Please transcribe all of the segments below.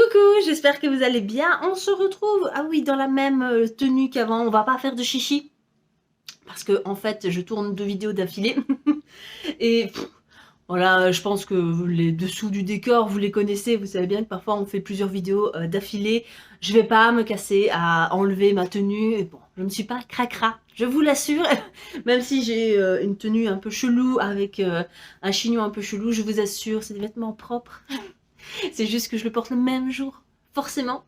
Coucou, j'espère que vous allez bien. On se retrouve, ah oui, dans la même tenue qu'avant. On va pas faire de chichi parce que en fait, je tourne 2 vidéos d'affilée et voilà, je pense que les dessous du décor, vous les connaissez. Vous savez bien que parfois on fait plusieurs vidéos d'affilée. Je vais pas me casser à enlever ma tenue. Et bon, je ne suis pas cracra, je vous l'assure. Même si j'ai une tenue un peu chelou avec un chignon un peu chelou, je vous assure, c'est des vêtements propres. C'est juste que je le porte le même jour, forcément.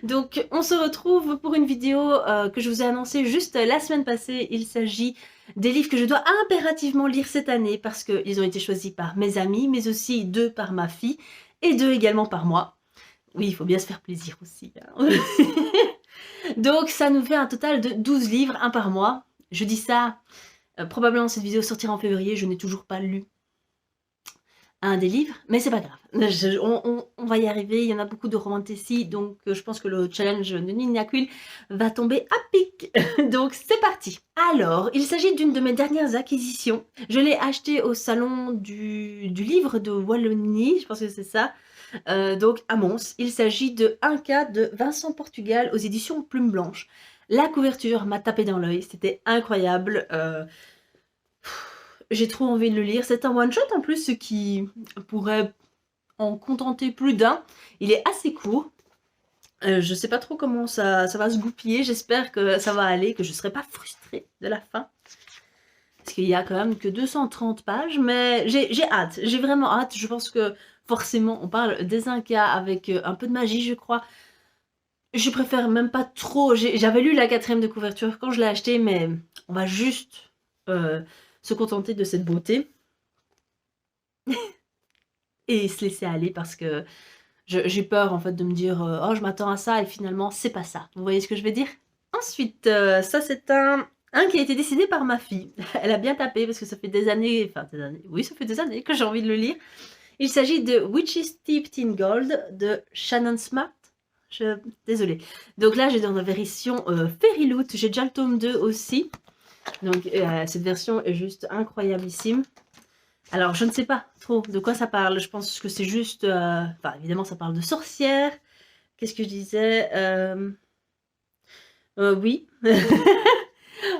Donc on se retrouve pour une vidéo que je vous ai annoncée juste la semaine passée. Il s'agit des livres que je dois impérativement lire cette année parce qu'ils ont été choisis par mes amis, mais aussi 2 par ma fille et 2 également par moi. Oui, il faut bien se faire plaisir aussi, hein. Donc ça nous fait un total de 12 livres, un par mois. Je dis ça, probablement cette vidéo sortira en février, je n'ai toujours pas lu un des livres, mais c'est pas grave. On va y arriver, il y en a beaucoup de romantécies, donc je pense que le challenge de Nina Quill va tomber à pic. Donc c'est parti. Alors, il s'agit d'une de mes dernières acquisitions. Je l'ai acheté au salon du livre de Wallonie, je pense que c'est ça. Donc à Mons, il s'agit de Un cas de Vincent Portugal aux éditions Plume Blanche. La couverture m'a tapé dans l'œil, c'était incroyable. J'ai trop envie de le lire. C'est un one-shot en plus, ce qui pourrait en contenter plus d'un. Il est assez court. Je sais pas trop comment ça va se goupiller. J'espère que ça va aller, que je serai pas frustrée de la fin. Parce qu'il y a quand même que 230 pages, mais j'ai hâte. J'ai vraiment hâte. Je pense que forcément, on parle des Incas avec un peu de magie, je crois. Je préfère même pas trop. J'avais lu la 4e de couverture quand je l'ai acheté, mais on va juste se contenter de cette beauté. Et se laisser aller parce que j'ai peur en fait de me dire oh je m'attends à ça et finalement c'est pas ça. Vous voyez ce que je veux dire? Ensuite, ça c'est un qui a été décidé par ma fille. Elle a bien tapé parce que ça fait des années, enfin des années, oui ça fait des années que j'ai envie de le lire. Il s'agit de Witches Steeped in Gold de Shannon Smart. Désolée. Donc là j'ai dans la version Fairy Loot, j'ai déjà le tome 2 aussi. Donc cette version est juste incroyablissime. Alors, je ne sais pas trop de quoi ça parle. Je pense que c'est juste... Enfin, évidemment, ça parle de sorcières. Qu'est-ce que je disais Oui.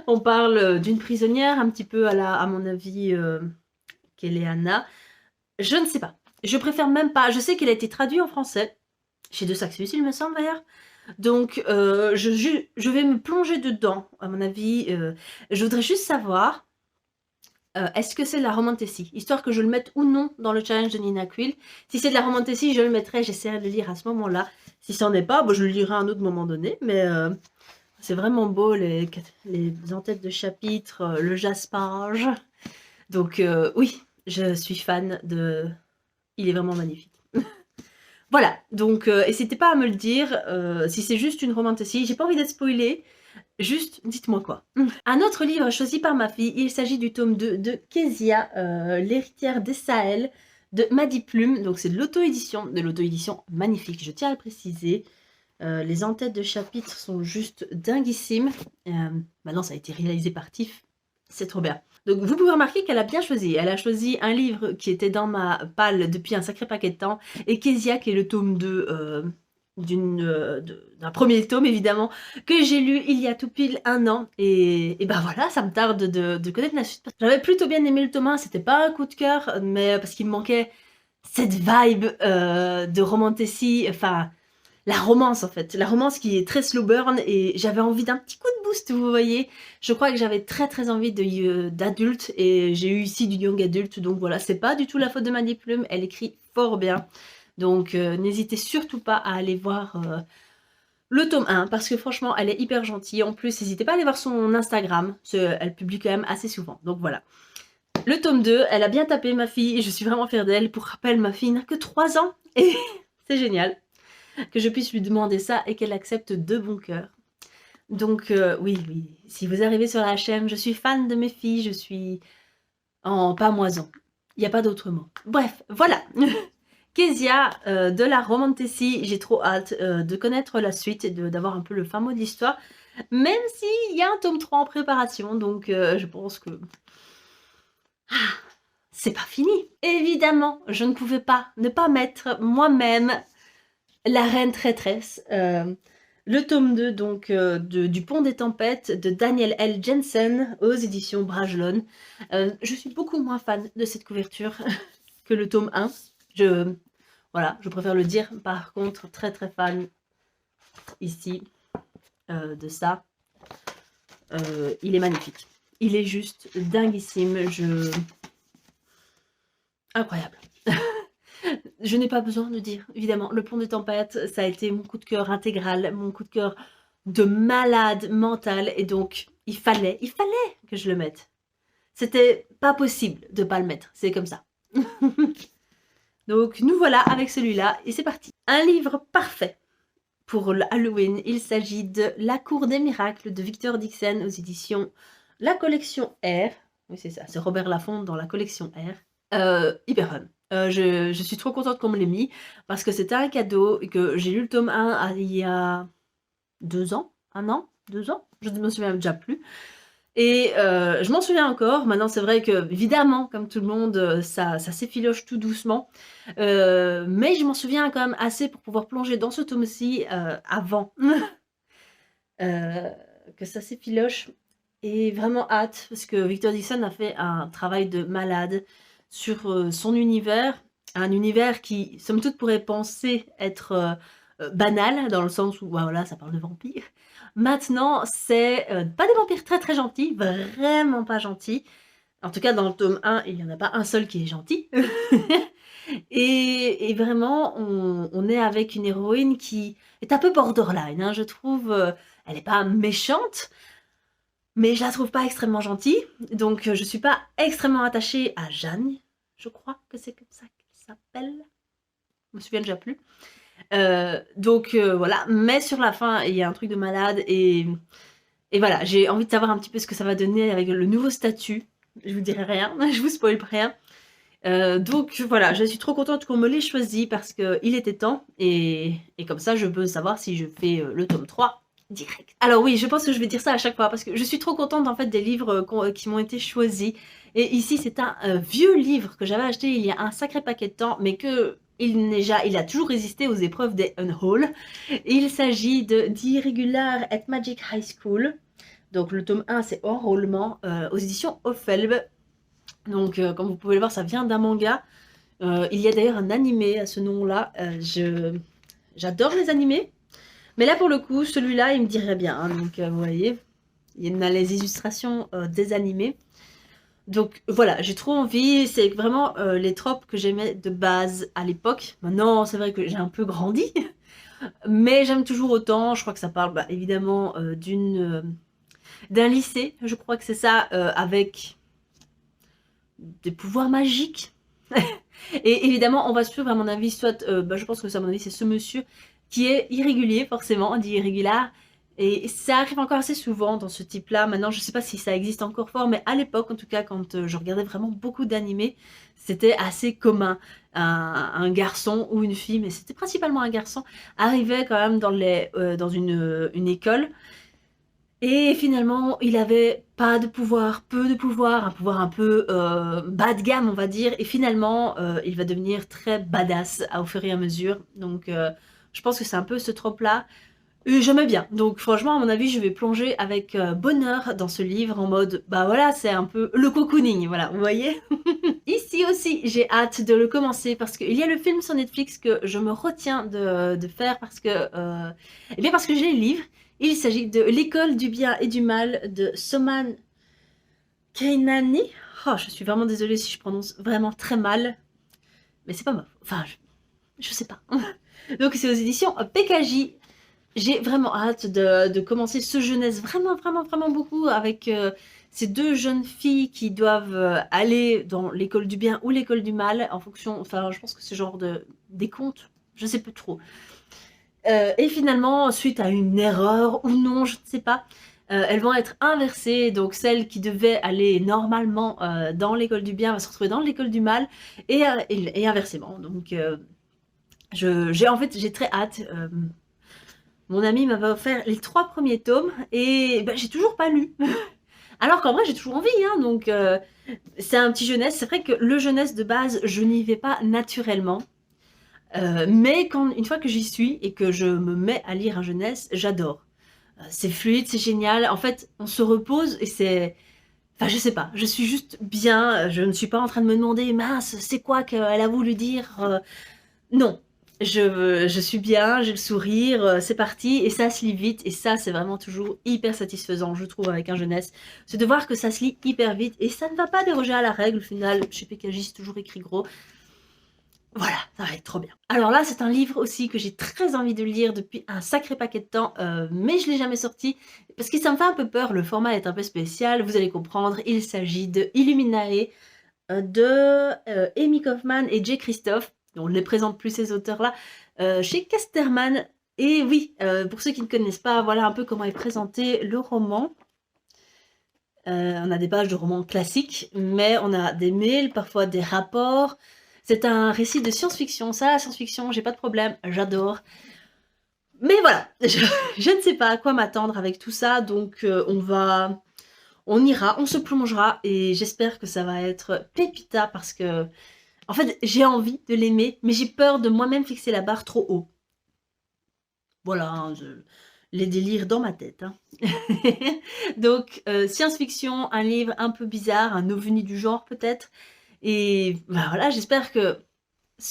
On parle d'une prisonnière, un petit peu à mon avis, Kéléana. Je ne sais pas. Je préfère même pas. Je sais qu'elle a été traduite en français. Chez De Saxus, il me semble d'ailleurs. Donc, je vais me plonger dedans, à mon avis. Je voudrais juste savoir... est-ce que c'est de la romantasy? Histoire que je le mette ou non dans le challenge de Nina Quill. Si c'est de la romantasy, je le mettrai, j'essaierai de le lire à ce moment-là. Si c'en est pas, bon, je le lirai à un autre moment donné. Mais c'est vraiment beau, les en-têtes de chapitre, le jaspage. Donc oui, je suis fan de... Il est vraiment magnifique. Voilà, donc n'hésitez pas à me le dire si c'est juste une romantasy. J'ai pas envie d'être spoilée. Juste, dites-moi quoi. Un autre livre choisi par ma fille, il s'agit du tome 2 de Kezia, l'héritière des Sahel, de Maddy Plume. Donc c'est de l'auto-édition magnifique, je tiens à le préciser. Les en-têtes de chapitres sont juste dinguissimes. Maintenant, ça a été réalisé par Tiff, c'est trop bien. Donc vous pouvez remarquer qu'elle a bien choisi. Elle a choisi un livre qui était dans ma palle depuis un sacré paquet de temps, et Kezia, qui est le tome 2 d'un premier tome évidemment, que j'ai lu il y a tout pile 1 an, et ben voilà, ça me tarde de connaître la suite. J'avais plutôt bien aimé le tome 1, c'était pas un coup de cœur, mais parce qu'il me manquait cette vibe de romantasy, enfin la romance en fait, la romance qui est très slow burn, et j'avais envie d'un petit coup de boost, vous voyez. Je crois que j'avais très envie d'adulte, et j'ai eu ici du young adulte, donc voilà, c'est pas du tout la faute de Maddy Plume, elle écrit fort bien. Donc n'hésitez surtout pas à aller voir le tome 1, parce que franchement elle est hyper gentille. En plus, n'hésitez pas à aller voir son Instagram, elle publie quand même assez souvent, donc voilà. Le tome 2, elle a bien tapé ma fille, et je suis vraiment fière d'elle. Pour rappel, ma fille n'a que 3 ans, et c'est génial que je puisse lui demander ça et qu'elle accepte de bon cœur. Donc oui, si vous arrivez sur la chaîne, je suis fan de mes filles, je suis en pamoison. Il n'y a pas d'autre mot. Bref, voilà. Kezia, de la romantasy, j'ai trop hâte de connaître la suite et d'avoir un peu le fin mot de l'histoire, même s'il y a un tome 3 en préparation, donc je pense que... c'est pas fini. Évidemment, je ne pouvais pas ne pas mettre moi-même La Reine Traîtresse, le tome 2 donc du Pont des Tempêtes de Daniel L. Jensen aux éditions Bragelonne. Je suis beaucoup moins fan de cette couverture que le tome 1. Voilà, je préfère le dire. Par contre, très très fan ici de ça. Il est magnifique. Il est juste dinguissime. Incroyable. Je n'ai pas besoin de dire, évidemment, le Pont des Tempêtes, ça a été mon coup de cœur intégral, mon coup de cœur de malade mental, et donc il fallait que je le mette. C'était pas possible de pas le mettre, c'est comme ça. Donc nous voilà avec celui-là, et c'est parti. Un livre parfait pour Halloween, il s'agit de La Cour des Miracles de Victor Dixon aux éditions La Collection R. Oui c'est ça, c'est Robert Laffont dans La Collection R. Hyper fun. Je suis trop contente qu'on me l'ait mis parce que c'était un cadeau et que j'ai lu le tome 1 il y a 2 ans, 1 an, 2 ans, je ne me souviens déjà plus. Et je m'en souviens encore. Maintenant, c'est vrai que, évidemment, comme tout le monde, ça s'effiloche tout doucement. Mais je m'en souviens quand même assez pour pouvoir plonger dans ce tome-ci avant que ça s'effiloche. Et vraiment hâte, parce que Victor Dixon a fait un travail de malade sur son univers, un univers qui, somme toute, pourrait penser être banal, dans le sens où, voilà, ça parle de vampires. Maintenant, c'est pas des vampires très très gentils, vraiment pas gentils. En tout cas, dans le tome 1, il n'y en a pas un seul qui est gentil. et vraiment, on est avec une héroïne qui est un peu borderline, hein, je trouve. Elle n'est pas méchante, mais je la trouve pas extrêmement gentille, donc je suis pas extrêmement attachée à Jeanne, je crois que c'est comme ça qu'elle s'appelle, je me souviens déjà plus. Donc voilà, mais sur la fin, il y a un truc de malade, et voilà, j'ai envie de savoir un petit peu ce que ça va donner avec le nouveau statut. Je vous dirai rien, je vous spoil rien. Donc voilà, je suis trop contente qu'on me l'ait choisi parce qu'il était temps, et comme ça, je peux savoir si je fais le tome 3 direct. Alors oui, je pense que je vais dire ça à chaque fois parce que je suis trop contente en fait des livres qui m'ont été choisis. Et ici, c'est un vieux livre que j'avais acheté il y a un sacré paquet de temps, mais il a toujours résisté aux épreuves des Unhaul. Il s'agit de The Irregular at Magic High School. Donc le tome 1, c'est Enrôlement aux éditions Ophelb. Donc comme vous pouvez le voir, ça vient d'un manga. Il y a d'ailleurs un animé à ce nom-là. J'adore les animés. Mais là, pour le coup, celui-là, il me dirait bien. Hein, donc, vous voyez, il y a les illustrations des animés. Donc, voilà, j'ai trop envie. C'est vraiment les tropes que j'aimais de base à l'époque. Maintenant, c'est vrai que j'ai un peu grandi. Mais j'aime toujours autant. Je crois que ça parle, évidemment, d'un lycée. Je crois que c'est ça, avec des pouvoirs magiques. Et évidemment, on va suivre, à mon avis, soit... je pense que ça, à mon avis, c'est ce monsieur qui est irrégulier, forcément, dit irrégulier. Et ça arrive encore assez souvent dans ce type-là. Maintenant, je sais pas si ça existe encore fort, mais à l'époque, en tout cas, quand je regardais vraiment beaucoup d'animés, c'était assez commun. Un garçon ou une fille, mais c'était principalement un garçon, arrivait quand même dans une école. Et finalement, il avait pas de pouvoir, peu de pouvoir, un pouvoir un peu bas de gamme, on va dire. Et finalement, il va devenir très badass au fur et à mesure. Donc, je pense que c'est un peu ce trope-là. J'aimais bien. Donc, franchement, à mon avis, je vais plonger avec bonheur dans ce livre en mode, voilà, c'est un peu le cocooning, voilà, vous voyez. Ici aussi, j'ai hâte de le commencer parce qu'il y a le film sur Netflix que je me retiens de faire parce que, parce que j'ai le livre. Il s'agit de L'école du bien et du mal de Soman Kainani. Oh, je suis vraiment désolée si je prononce vraiment très mal. Mais c'est pas moi. Enfin, je sais pas. Donc c'est aux éditions PKJ. J'ai vraiment hâte de commencer ce jeunesse vraiment, vraiment, vraiment beaucoup avec ces deux jeunes filles qui doivent aller dans l'école du bien ou l'école du mal en fonction, enfin je pense que c'est genre des contes, je sais plus trop. Et finalement, suite à une erreur ou non, je ne sais pas, elles vont être inversées. Donc celle qui devait aller normalement dans l'école du bien va se retrouver dans l'école du mal et inversement. Donc j'ai très hâte. Mon ami m'avait offert les 3 premiers tomes et j'ai toujours pas lu. Alors qu'en vrai, j'ai toujours envie, hein, donc c'est un petit jeunesse. C'est vrai que le jeunesse de base, je n'y vais pas naturellement. Mais une fois que j'y suis et que je me mets à lire un jeunesse, j'adore. C'est fluide, c'est génial. En fait, on se repose et c'est... Enfin, je sais pas, je suis juste bien, je ne suis pas en train de me demander: «Mince, c'est quoi qu'elle a voulu dire?» Non, je suis bien, j'ai le sourire, c'est parti et ça se lit vite et ça, c'est vraiment toujours hyper satisfaisant, je trouve, avec un jeunesse. C'est de voir que ça se lit hyper vite et ça ne va pas déroger à la règle, au final, chez PKJ, c'est toujours écrit gros. Voilà, ça va être trop bien. Alors là, c'est un livre aussi que j'ai très envie de lire depuis un sacré paquet de temps, mais je l'ai jamais sorti parce que ça me fait un peu peur. Le format est un peu spécial, vous allez comprendre. Il s'agit de Illuminae de Amy Kaufman et Jay Christophe. On ne les présente plus ces auteurs-là chez Casterman. Et oui, pour ceux qui ne connaissent pas, voilà un peu comment est présenté le roman. On a des pages de romans classiques, mais on a des mails, parfois des rapports. C'est un récit de science-fiction. Ça, la science-fiction, j'ai pas de problème, j'adore. Mais voilà, je ne sais pas à quoi m'attendre avec tout ça, donc on ira, on se plongera, et j'espère que ça va être pépita, parce que, en fait, j'ai envie de l'aimer, mais j'ai peur de moi-même fixer la barre trop haut. Voilà, hein, les délires dans ma tête. Hein. Donc, science-fiction, un livre un peu bizarre, un ovni du genre peut-être. Et bah, voilà, j'espère que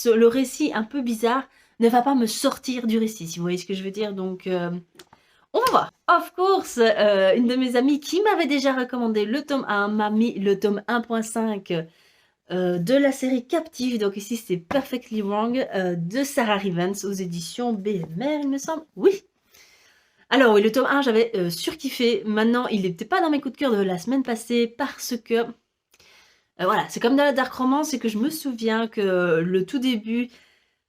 le récit un peu bizarre ne va pas me sortir du récit, si vous voyez ce que je veux dire. Donc, on va voir. Of course, une de mes amies qui m'avait déjà recommandé le tome 1 m'a mis le tome 1.5 de la série Captive. Donc ici, c'est Perfectly Wrong de Sarah Rivens aux éditions BMR, il me semble. Oui. Alors oui, le tome 1, j'avais surkiffé. Maintenant, il n'était pas dans mes coups de cœur de la semaine passée parce que... voilà, c'est comme dans la Dark Romance, c'est que je me souviens que le tout début,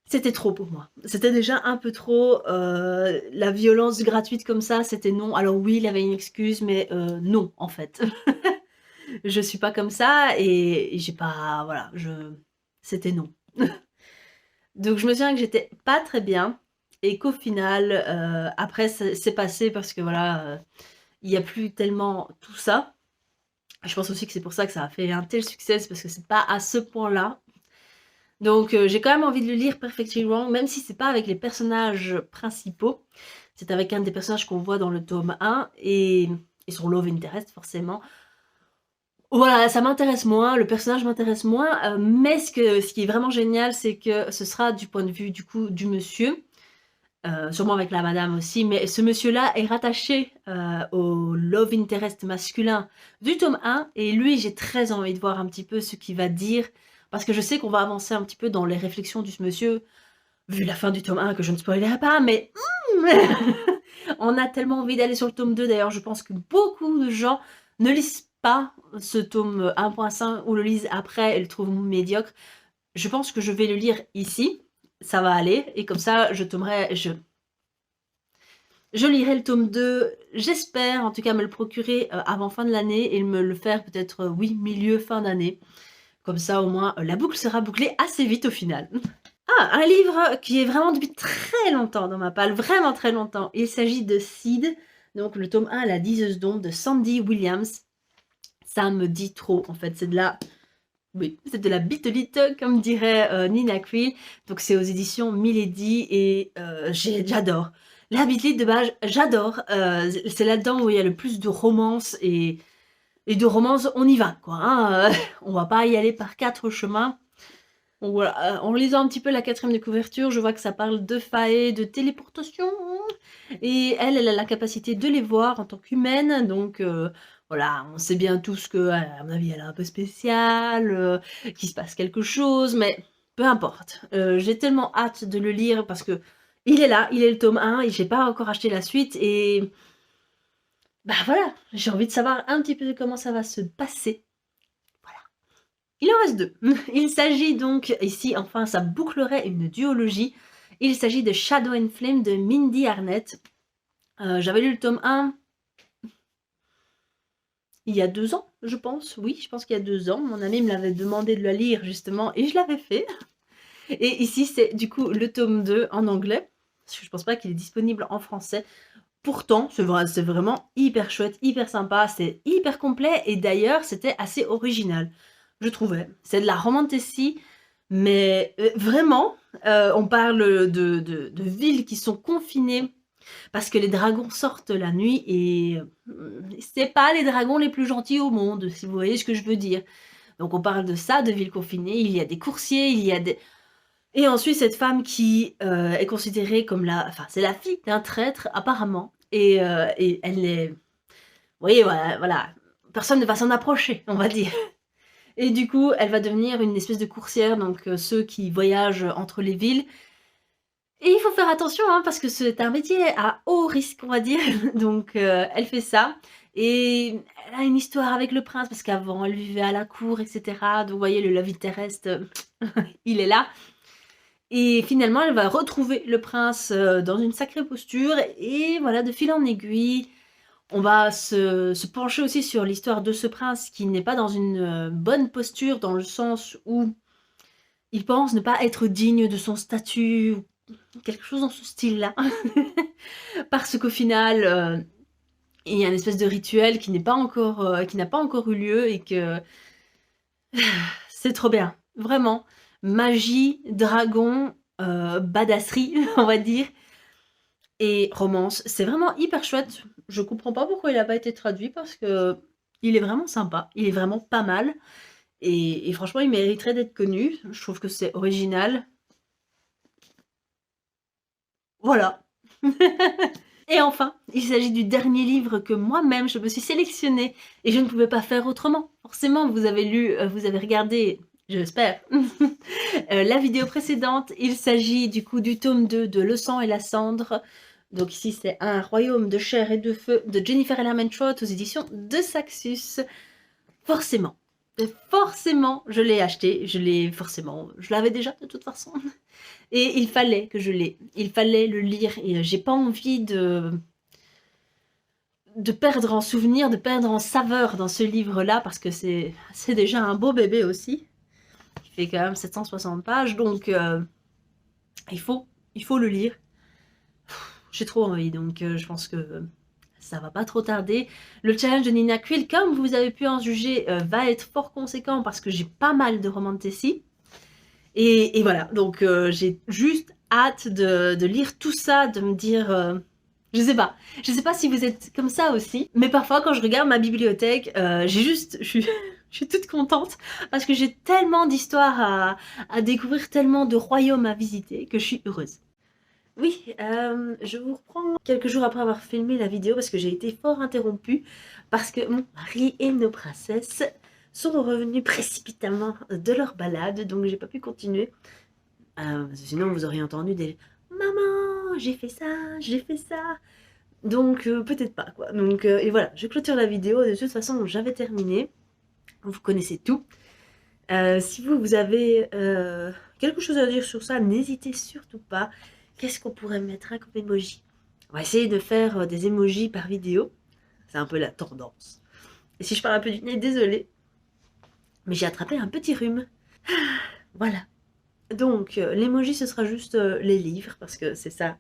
c'était trop pour moi. C'était déjà un peu trop. La violence gratuite comme ça, c'était non. Alors oui, il avait une excuse, mais non, en fait. Je suis pas comme ça et j'ai pas... Voilà, c'était non. Donc je me souviens que j'étais pas très bien et qu'au final, après, c'est passé parce que voilà, il y a plus tellement tout ça. Je pense aussi que c'est pour ça que ça a fait un tel succès, c'est parce que c'est pas à ce point-là. Donc j'ai quand même envie de le lire Perfectly Wrong, même si c'est pas avec les personnages principaux. C'est avec un des personnages qu'on voit dans le tome 1 et son love interest forcément. Voilà, ça m'intéresse moins, le personnage m'intéresse moins, mais ce qui est vraiment génial, c'est que ce sera du point de vue du coup du monsieur, sûrement avec la madame aussi, mais ce monsieur-là est rattaché au love interest masculin du tome 1, et lui, j'ai très envie de voir un petit peu ce qu'il va dire, parce que je sais qu'on va avancer un petit peu dans les réflexions de ce monsieur, vu la fin du tome 1 que je ne spoilerai pas, mais on a tellement envie d'aller sur le tome 2, d'ailleurs je pense que beaucoup de gens ne lisent pas ce tome 1.5 ou le lisent après et le trouvent médiocre. Je pense que je vais le lire ici, ça va aller, et comme ça je lirai le tome 2, j'espère en tout cas me le procurer avant fin de l'année et me le faire peut-être, oui, milieu, fin d'année. Comme ça au moins la boucle sera bouclée assez vite au final. Ah, un livre qui est vraiment depuis très longtemps dans ma palle, vraiment très longtemps. Il s'agit de Seed, donc le tome 1, La diseuse d'ombre de Sandy Williams. Ça me dit trop, en fait, c'est de la... Oui, c'est de la bitolite, comme dirait Nina Quill. Donc c'est aux éditions Milady et j'adore. La bitolite de base, j'adore. C'est là-dedans où il y a le plus de romance et de romance, on y va, quoi. Hein. On va pas y aller par 4 chemins. Donc voilà, en lisant un petit peu la 4e de couverture, je vois que ça parle de fae, de téléportation. Et elle a la capacité de les voir en tant qu'humaine. Donc voilà, on sait bien tous que, à mon avis, elle est un peu spéciale, qu'il se passe quelque chose, mais peu importe. J'ai tellement hâte de le lire parce que il est là, il est le tome 1 et j'ai pas encore acheté la suite. Et bah voilà, j'ai envie de savoir un petit peu comment ça va se passer. Il en reste 2. Il s'agit donc, ici, enfin, ça bouclerait une duologie. Il s'agit de Shadow and Flame de Mindy Arnett. J'avais lu le tome 1 il y a 2 ans, je pense. Oui, je pense qu'il y a 2 ans. Mon ami me l'avait demandé de le lire, justement, et je l'avais fait. Et ici, c'est du coup le tome 2 en anglais, parce que je pense pas qu'il est disponible en français. Pourtant, c'est vraiment hyper chouette, hyper sympa, c'est hyper complet, et d'ailleurs, c'était assez original. Je trouvais. C'est de la romantasy, mais vraiment, On parle de villes qui sont confinées parce que les dragons sortent la nuit et c'est pas les dragons les plus gentils au monde, si vous voyez ce que je veux dire. Donc on parle de ça, de villes confinées, il y a des coursiers, il y a des et ensuite cette femme qui, est considérée comme la enfin c'est la fille d'un traître apparemment et elle est vous voyez, voilà, personne ne va s'en approcher, on va dire. Et du coup, elle va devenir une espèce de coursière, donc ceux qui voyagent entre les villes. Et il faut faire attention, hein, parce que c'est un métier à haut risque, on va dire. Donc elle fait ça et elle a une histoire avec le prince parce qu'avant elle vivait à la cour et cetera. Donc vous voyez le love interest, il est là et finalement elle va retrouver le prince, dans une sacrée posture et voilà, de fil en aiguille, on va se pencher aussi sur l'histoire de ce prince qui n'est pas dans une, bonne posture, dans le sens où il pense ne pas être digne de son statut ou quelque chose dans ce style-là. Parce qu'au final, il y a une espèce de rituel qui n'est pas encore, qui n'a pas encore eu lieu et que c'est trop bien, vraiment. Magie, dragon, badasserie, on va dire et romance. C'est vraiment hyper chouette. Je comprends pas pourquoi il a pas été traduit parce qu'il est vraiment sympa, il est vraiment pas mal et franchement, il mériterait d'être connu. Je trouve que c'est original. Voilà. Et enfin, il s'agit du dernier livre que moi-même je me suis sélectionné et je ne pouvais pas faire autrement. Forcément, vous avez lu, vous avez regardé, j'espère, la vidéo précédente. Il s'agit du coup du tome 2 de Le sang et la cendre. Donc ici, c'est Un royaume de chair et de feu de Jennifer Trott aux éditions de Saxus. Forcément, forcément, je l'ai acheté, je l'avais déjà de toute façon. Et il fallait que je l'ai, il fallait le lire et j'ai pas envie de perdre en souvenir, de perdre en saveur dans ce livre-là parce que c'est déjà un beau bébé aussi. Il fait quand même 760 pages, donc il faut le lire. J'ai trop envie, donc je pense que ça va pas trop tarder. Le challenge de Nina Quill, comme vous avez pu en juger, va être fort conséquent parce que j'ai pas mal de romans de Tessie. Et voilà, donc j'ai juste hâte de lire tout ça, de me dire... je sais pas si vous êtes comme ça aussi, mais parfois quand je regarde ma bibliothèque, je suis toute contente parce que j'ai tellement d'histoires à découvrir, tellement de royaumes à visiter que je suis heureuse. Oui, je vous reprends quelques jours après avoir filmé la vidéo parce que j'ai été fort interrompue parce que mon mari et nos princesses sont revenus précipitamment de leur balade, donc j'ai pas pu continuer. Sinon vous auriez entendu des «Maman, j'ai fait ça, j'ai fait ça». Donc peut-être pas quoi. Donc et voilà, je clôture la vidéo. De toute façon, j'avais terminé. Vous connaissez tout. Si vous avez quelque chose à dire sur ça, n'hésitez surtout pas. Qu'est-ce qu'on pourrait mettre comme emoji? On va essayer de faire des emojis par vidéo. C'est un peu la tendance. Et si je parle un peu du nez, désolée. Mais j'ai attrapé un petit rhume. Voilà. Donc, l'emoji, ce sera juste les livres, parce que c'est ça,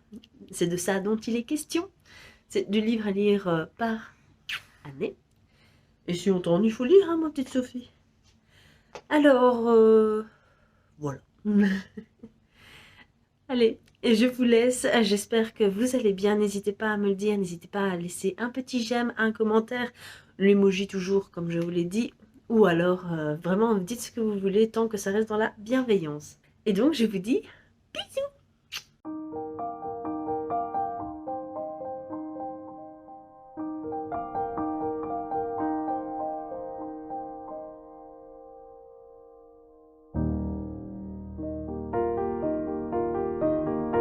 c'est de ça dont il est question. C'est du livre à lire par année. Et si on t'en il faut lire, hein, ma petite Sophie. Alors, voilà. Allez, et je vous laisse. J'espère que vous allez bien. N'hésitez pas à me le dire. N'hésitez pas à laisser un petit j'aime, un commentaire. L'emoji toujours, comme je vous l'ai dit. Ou alors, vraiment, dites ce que vous voulez tant que ça reste dans la bienveillance. Et donc, je vous dis bisous!